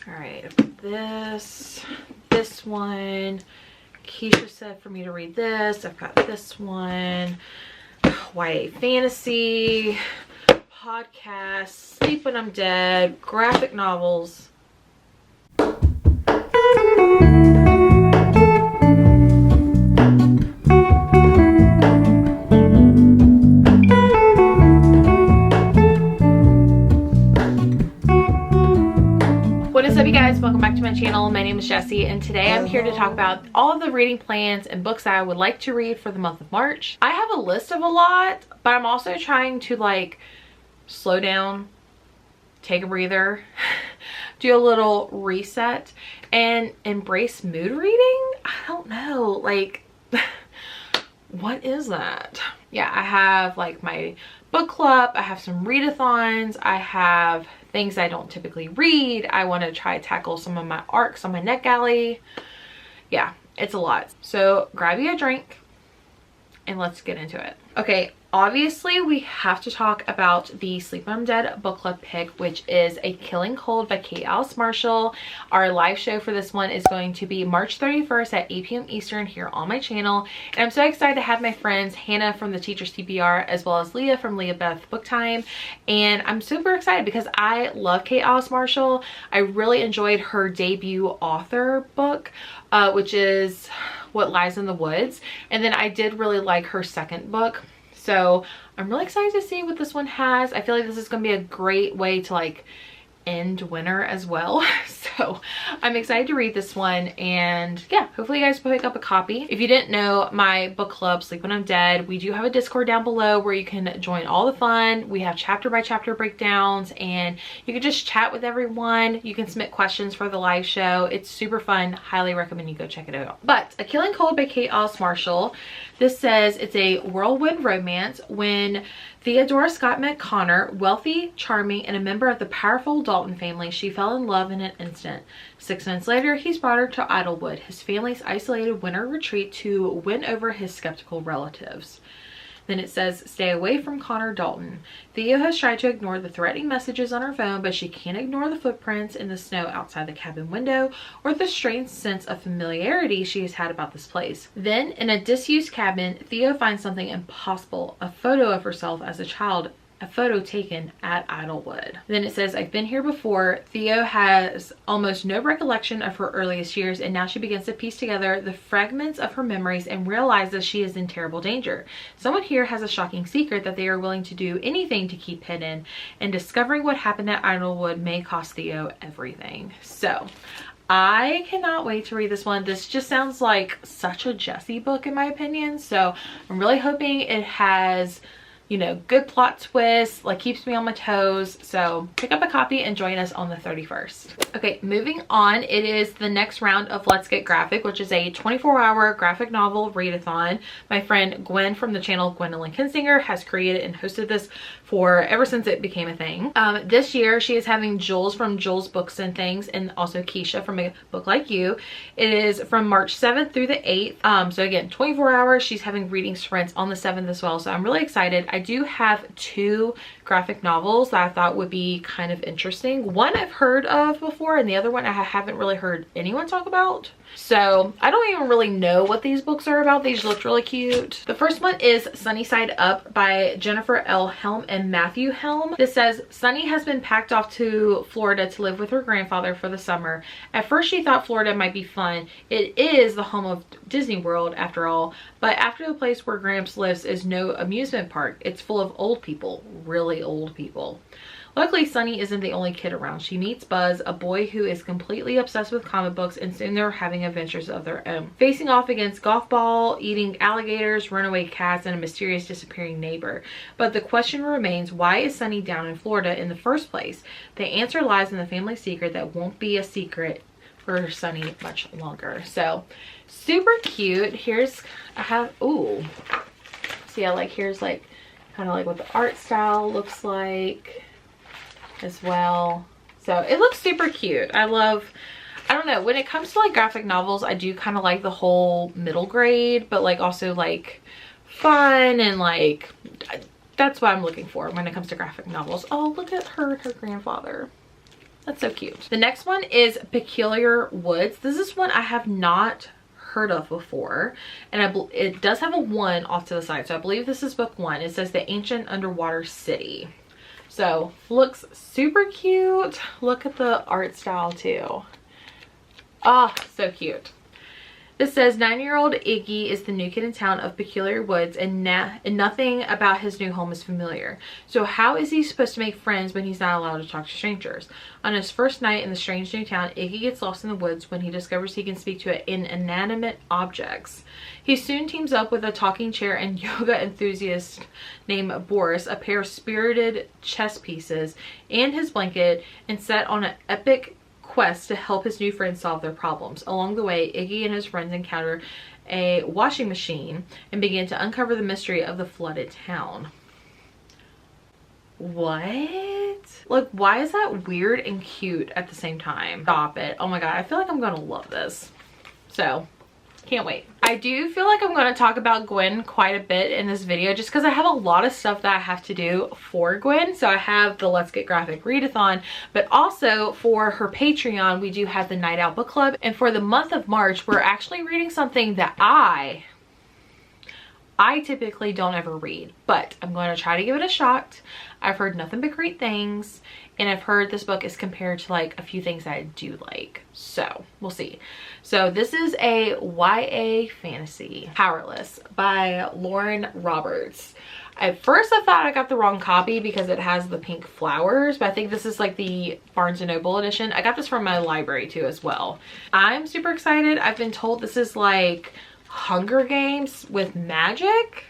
All right, I've got this one. Keisha said for me to read this. I've got this one. YA fantasy, podcasts, Sleep When I'm Dead, graphic novels. What is up, you guys? Welcome back to my channel. My name is Jessie, and today I'm here to talk about all of the reading plans and books that I would like to read for the month of March. I have a list of a lot, but I'm also trying to like slow down, take a breather, do a little reset, and embrace mood reading. I don't know, like what is that? Yeah, I have like my book club, I have some readathons, I have things I don't typically read. I want to try to tackle some of my arcs on my NetGalley. Yeah, it's a lot. So grab you a drink and let's get into it. Okay, obviously we have to talk about the Sleep When I'm Dead book club pick, which is A Killing Cold by Kate Alice Marshall. Our live show for this one is going to be March 31st at 8 p.m. Eastern here on my channel. And I'm so excited to have my friends Hannah from the Teachers TBR as well as Leah from Leah Beth Book Time. And I'm super excited because I love Kate Alice Marshall. I really enjoyed her debut author book, which is What Lies in the Woods. And then I did really like her second book. So I'm really excited to see what this one has. I feel like this is going to be a great way to like end winter as well. So I'm excited to read this one, and yeah, hopefully you guys will pick up a copy. If you didn't know, my book club Sleep When I'm Dead, we do have a Discord down below where you can join all the fun. We have chapter by chapter breakdowns, and you can just chat with everyone. You can submit questions for the live show. It's super fun. Highly recommend you go check it out. But A Killing Cold by Kate Alice Marshall. This says it's a whirlwind romance. When Theodora Scott met Connor, wealthy, charming, and a member of the powerful Dalton family, she fell in love in an instant. 6 months later, he's brought her to Idlewood, his family's isolated winter retreat, to win over his skeptical relatives. Then it says, stay away from Connor Dalton. Theo has tried to ignore the threatening messages on her phone, but she can't ignore the footprints in the snow outside the cabin window or the strange sense of familiarity she has had about this place. Then, in a disused cabin, Theo finds something impossible, a photo of herself as a child, a photo taken at Idlewood. Then it says, I've been here before. Theo has almost no recollection of her earliest years, and now she begins to piece together the fragments of her memories and realizes she is in terrible danger. Someone here has a shocking secret that they are willing to do anything to keep hidden, and discovering what happened at Idlewood may cost Theo everything. So I cannot wait to read this one. This just sounds like such a Jessie book in my opinion. So I'm really hoping it has, you know, good plot twists, like keeps me on my toes. So pick up a copy and join us on the 31st. Okay, moving on, it is the next round of Let's Get Graphic, which is a 24-hour graphic novel readathon. My friend Gwen from the channel Gwendolyn Kinsinger has created and hosted this for ever since it became a thing. This year she is having Jules from Jules Books and Things, and also Keisha from A Book Like You. It is from March 7th through the 8th. So again, 24 hours. She's having reading sprints on the 7th as well. So I'm really excited. I do have 2 graphic novels that I thought would be kind of interesting. One I've heard of before, and the other one I haven't really heard anyone talk about. So I don't even really know what these books are about. These looked really cute. The first one is Sunny Side Up by Jennifer L. Helm and Matthew Helm. This says, Sunny has been packed off to Florida to live with her grandfather for the summer. At first she thought Florida might be fun. It is the home of Disney World after all, but after the place where Gramps lives is no amusement park. It's full of old people, really old people. Luckily, Sunny isn't the only kid around. She meets Buzz, a boy who is completely obsessed with comic books, and soon they're having adventures of their own, facing off against golf ball, eating alligators, runaway cats, and a mysterious disappearing neighbor. But the question remains, why is Sunny down in Florida in the first place? The answer lies in the family secret that won't be a secret for Sunny much longer. So, super cute. Here's, I have, ooh. See, here's like, kind of like what the art style looks like as well. So it looks super cute. I don't know, when it comes to like graphic novels, I do kind of like the whole middle grade, but like also like fun, and like that's what I'm looking for when it comes to graphic novels. Oh, look at her and her grandfather. That's so cute. The next one is Peculiar Woods. This is one I have not heard of before, and it does have a 1 off to the side, so I believe this is book 1. It says The Ancient Underwater City. So looks super cute. Look at the art style too. Oh, so cute. It says 9-year-old Iggy is the new kid in town of Peculiar Woods, and nothing about his new home is familiar. So how is he supposed to make friends when he's not allowed to talk to strangers? On his first night in the strange new town, Iggy gets lost in the woods when he discovers he can speak to inanimate objects. He soon teams up with a talking chair and yoga enthusiast named Boris, a pair of spirited chess pieces, and his blanket, and set on an epic quest to help his new friends solve their problems. Along the way, Iggy and his friends encounter a washing machine and begin to uncover the mystery of the flooded town. What? Like, why is that weird and cute at the same time? Stop it. Oh my god, I feel like I'm gonna love this. So can't wait. I do feel like I'm going to talk about Gwen quite a bit in this video, just because I have a lot of stuff that I have to do for Gwen. So I have the Let's Get Graphic Readathon, but also for her Patreon, we do have the Night Out Book Club. And for the month of March, we're actually reading something that I typically don't ever read, but I'm going to try to give it a shot. I've heard nothing but great things, and I've heard this book is compared to like a few things that I do like, so we'll see. So this is a YA fantasy, Powerless by Lauren Roberts. At first I thought I got the wrong copy because it has the pink flowers, but I think this is like the Barnes & Noble edition. I got this from my library too as well. I'm super excited. I've been told this is like Hunger Games with magic.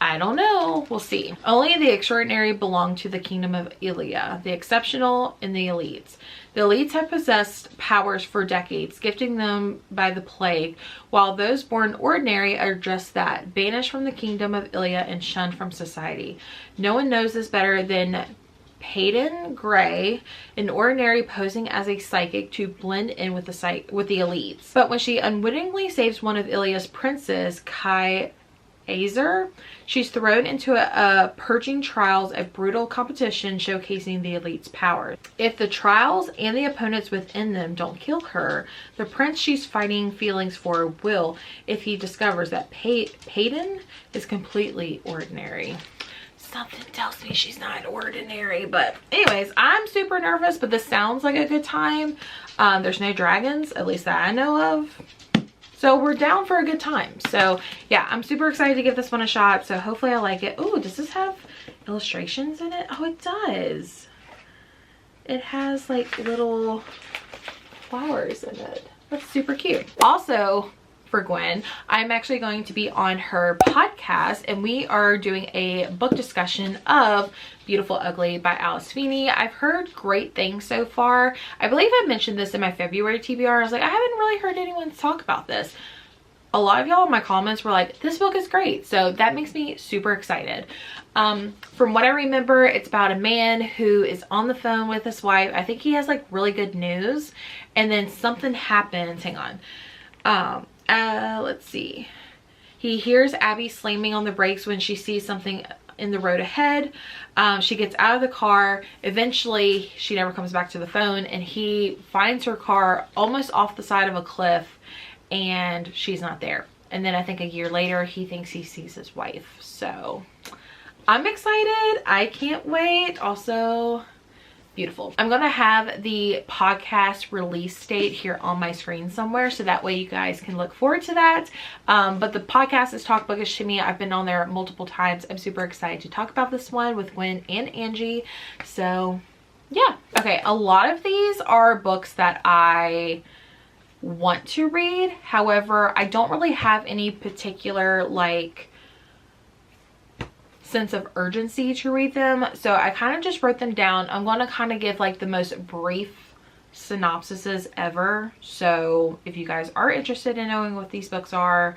I don't know. We'll see. Only the extraordinary belong to the kingdom of Ilia, the exceptional and the elites. The elites have possessed powers for decades, gifting them by the plague, while those born ordinary are just that, banished from the kingdom of Ilia and shunned from society. No one knows this better than Peyton Gray, an ordinary posing as a psychic to blend in with the elites. But when she unwittingly saves one of Ilia's princes, Kai Azer, she's thrown into a purging trials, a brutal competition showcasing the elite's power. If the trials and the opponents within them don't kill her, the prince she's fighting feelings for will, if he discovers that Peyton is completely ordinary. Something tells me she's not ordinary, but anyways, I'm super nervous, but this sounds like a good time. There's no dragons, at least that I know of. So we're down for a good time. So yeah, I'm super excited to give this one a shot. So hopefully I like it. Oh, does this have illustrations in it? Oh, it does. It has like little flowers in it. That's super cute. Also, for Gwen, I'm actually going to be on her podcast, and we are doing a book discussion of Beautiful Ugly by Alice Feeney. I've heard great things so far. I believe I mentioned this in my February TBR. I was like, I haven't really heard anyone talk about this. A lot of y'all in my comments were like, this book is great. So that makes me super excited. From what I remember, it's about a man who is on the phone with his wife. I think he has like really good news, and then something happens. Hang on. Let's see. He hears Abby slamming on the brakes when she sees something in the road ahead. She gets out of the car. Eventually, she never comes back to the phone, and he finds her car almost off the side of a cliff, and she's not there. And then I think a year later, he thinks he sees his wife. So I'm excited. I can't wait. Also, beautiful. I'm gonna have the podcast release date here on my screen somewhere, so that way you guys can look forward to that. But the podcast is Talk Bookish to me. I've been on there multiple times. I'm super excited to talk about this one with Gwen and Angie. So yeah. Okay, a lot of these are books that I want to read. However, I don't really have any particular like sense of urgency to read them, so I kind of just wrote them down. I'm going to kind of give like the most brief synopsises ever, so if you guys are interested in knowing what these books are,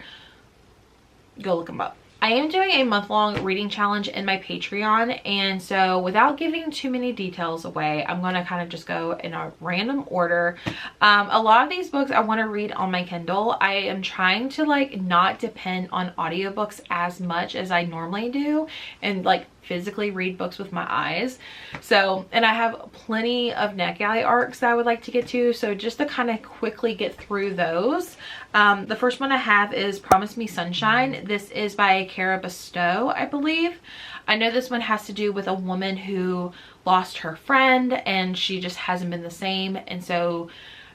go look them up. I am doing a month-long reading challenge in my Patreon, and so without giving too many details away, I'm going to kind of just go in a random order. A lot of these books I want to read on my Kindle. I am trying to like not depend on audiobooks as much as I normally do, and like physically read books with my eyes. So, and I have plenty of NetGalley arcs that I would like to get to. So just to kind of quickly get through those. The first one I have is Promise Me Sunshine. This is by Cara Bestow, I believe. I know this one has to do with a woman who lost her friend and she just hasn't been the same. And so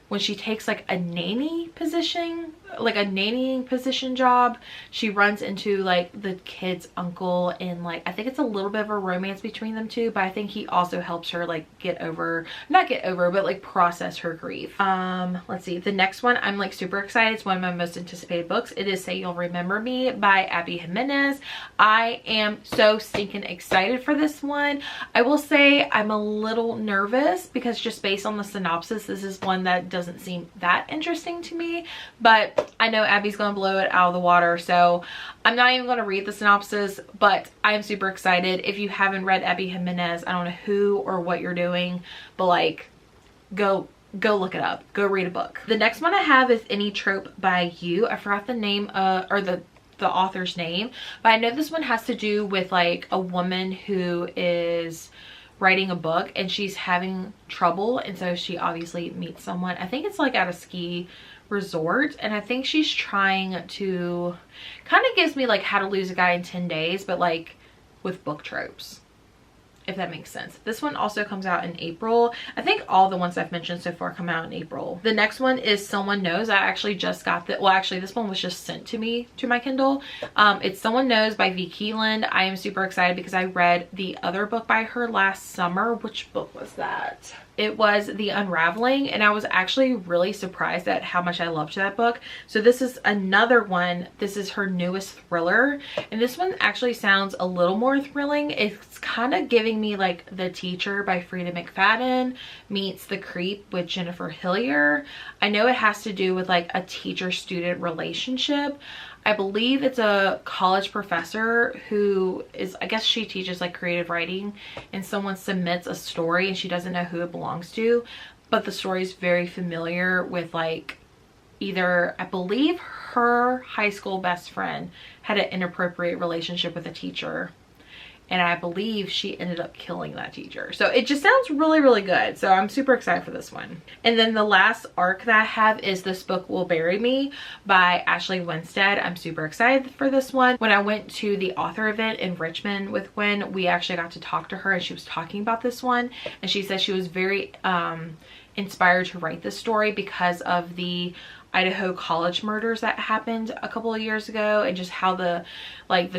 when she takes like a nannying position job, she runs into like the kid's uncle, and like I think it's a little bit of a romance between them two, but I think he also helps her like not get over, but like process her grief. Let's see, the next one I'm like super excited. It's one of my most anticipated books. It is Say You'll Remember Me by Abby Jimenez. I am so stinking excited for this one. I will say I'm a little nervous because just based on the synopsis, this is one that doesn't seem that interesting to me, but I know Abby's gonna blow it out of the water, so I'm not even gonna read the synopsis, but I'm super excited. If you haven't read Abby Jimenez, I don't know who or what you're doing, but like go look it up, go read a book. The next one I have is Any Trope by You. I forgot the name or the author's name, but I know this one has to do with like a woman who is writing a book and she's having trouble, and so she obviously meets someone. I think it's like at a ski resort, and I think she's trying to, kind of gives me like How to Lose a Guy in 10 Days, but like with book tropes, if that makes sense. This one also comes out in April. I think all the ones I've mentioned so far come out in April. The next one is Someone Knows. I actually just got that. Well, actually this one was just sent to me to my Kindle. It's Someone Knows by V. Keeland. I am super excited because I read the other book by her last summer. Which book was that? It was The Unraveling, and I was actually really surprised at how much I loved that book. So this is another one. This is her newest thriller, and this one actually sounds a little more thrilling. It's kind of giving me like The Teacher by Frida McFadden meets The Creep with Jennifer Hillier. I know it has to do with like a teacher-student relationship. I believe it's a college professor who is, I guess she teaches like creative writing, and someone submits a story and she doesn't know who it belongs to, but the story is very familiar with like either, I believe her high school best friend had an inappropriate relationship with a teacher, and I believe she ended up killing that teacher. So it just sounds really, really good. So I'm super excited for this one. And then the last arc that I have is This Book Will Bury Me by Ashley Winstead. I'm super excited for this one. When I went to the author event in Richmond with Gwen, we actually got to talk to her, and she was talking about this one. And she said she was very inspired to write this story because of the Idaho college murders that happened a couple of years ago, and just how the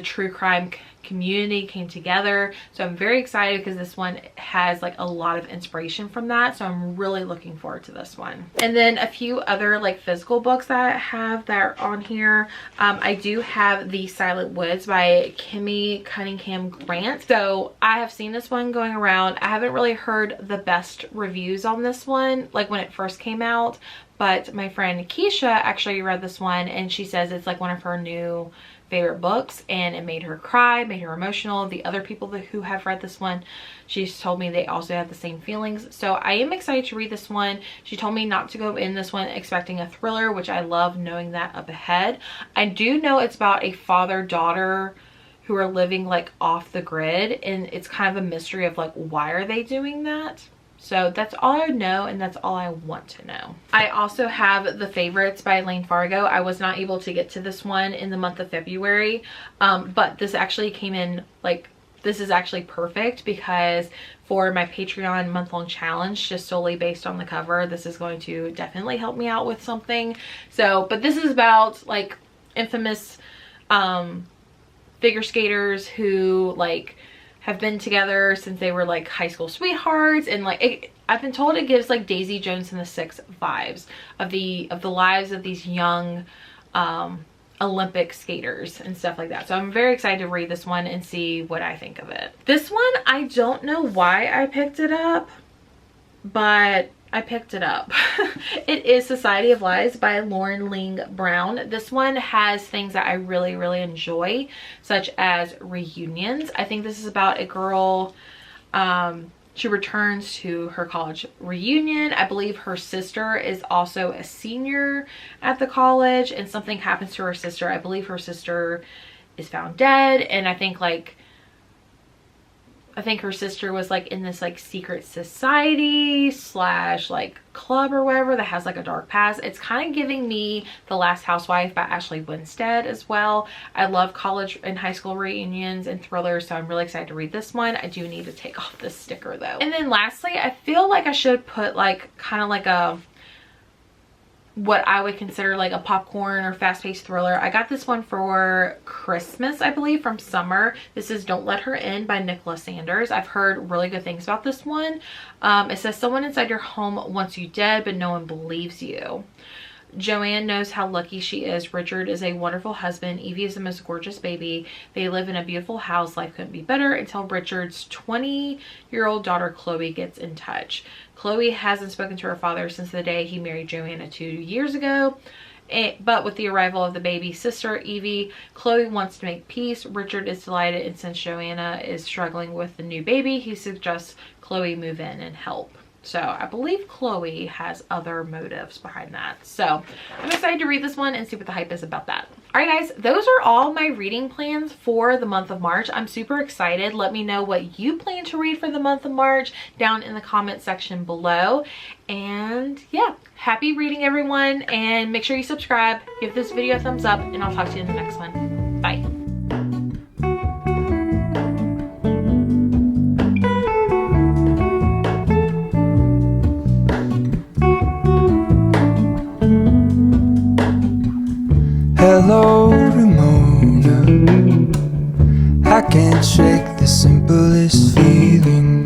true crime community came together. So I'm very excited because this one has like a lot of inspiration from that, so I'm really looking forward to this one. And then a few other like physical books that I have that are on here. I do have The Silent Woods by Kimmy Cunningham Grant. So I have seen this one going around. I haven't really heard the best reviews on this one like when it first came out, but my friend Keisha actually read this one, and she says it's like one of her new favorite books, and it made her cry, made her emotional. The other people who have read this one, she's told me they also have the same feelings. So I am excited to read this one. She told me not to go in this one expecting a thriller, which I love knowing that up ahead. I do know it's about a father-daughter who are living like off the grid, and it's kind of a mystery of like, why are they doing that? So that's all I know, and that's all I want to know. I also have The Favorites by Lane Fargo. I was not able to get to this one in the month of February, but this actually came in like, this is actually perfect because for my Patreon month-long challenge, just solely based on the cover, this is going to definitely help me out with something. So, but this is about like infamous figure skaters who like have been together since they were like high school sweethearts, and like I've been told it gives like Daisy Jones and the Six vibes of the lives of these young Olympic skaters and stuff like that. So I'm very excited to read this one and see what I think of it. This one, I don't know why I picked it up, but I picked it up. It is Society of Lies by Lauren Ling Brown. This one has things that I really, really enjoy, such as reunions. I think this is about a girl, she returns to her college reunion. I believe her sister is also a senior at the college, and something happens to her sister. I believe her sister is found dead, and I think like I think her sister was like in this like secret society slash like club or whatever that has like a dark past. It's kind of giving me The Last Housewife by Ashley Winstead as well. I love college and high school reunions and thrillers, so I'm really excited to read this one. I do need to take off this sticker though. And then lastly, I feel like I should put like kind of like a what I would consider like a popcorn or fast-paced thriller. I got this one for Christmas, I believe, from Summer. This is Don't Let Her In by Nicola Sanders. I've heard really good things about this one. It says someone inside your home wants you dead, but no one believes you. Joanne knows how lucky she is. Richard is a wonderful husband. Evie is the most gorgeous baby. They live in a beautiful house. Life couldn't be better until Richard's 20-year-old daughter Chloe gets in touch. Chloe hasn't spoken to her father since the day he married Joanna 2 years ago. But with the arrival of the baby sister, Evie, Chloe wants to make peace. Richard is delighted, and since Joanna is struggling with the new baby, he suggests Chloe move in and help. So I believe Chloe has other motives behind that. So I'm excited to read this one and see what the hype is about that. All right, guys, those are all my reading plans for the month of March. I'm super excited. Let me know what you plan to read for the month of March down in the comment section below. And yeah, happy reading, everyone. And make sure you subscribe, give this video a thumbs up, and I'll talk to you in the next one. Bye. Hello, Ramona. I can't shake the simplest feeling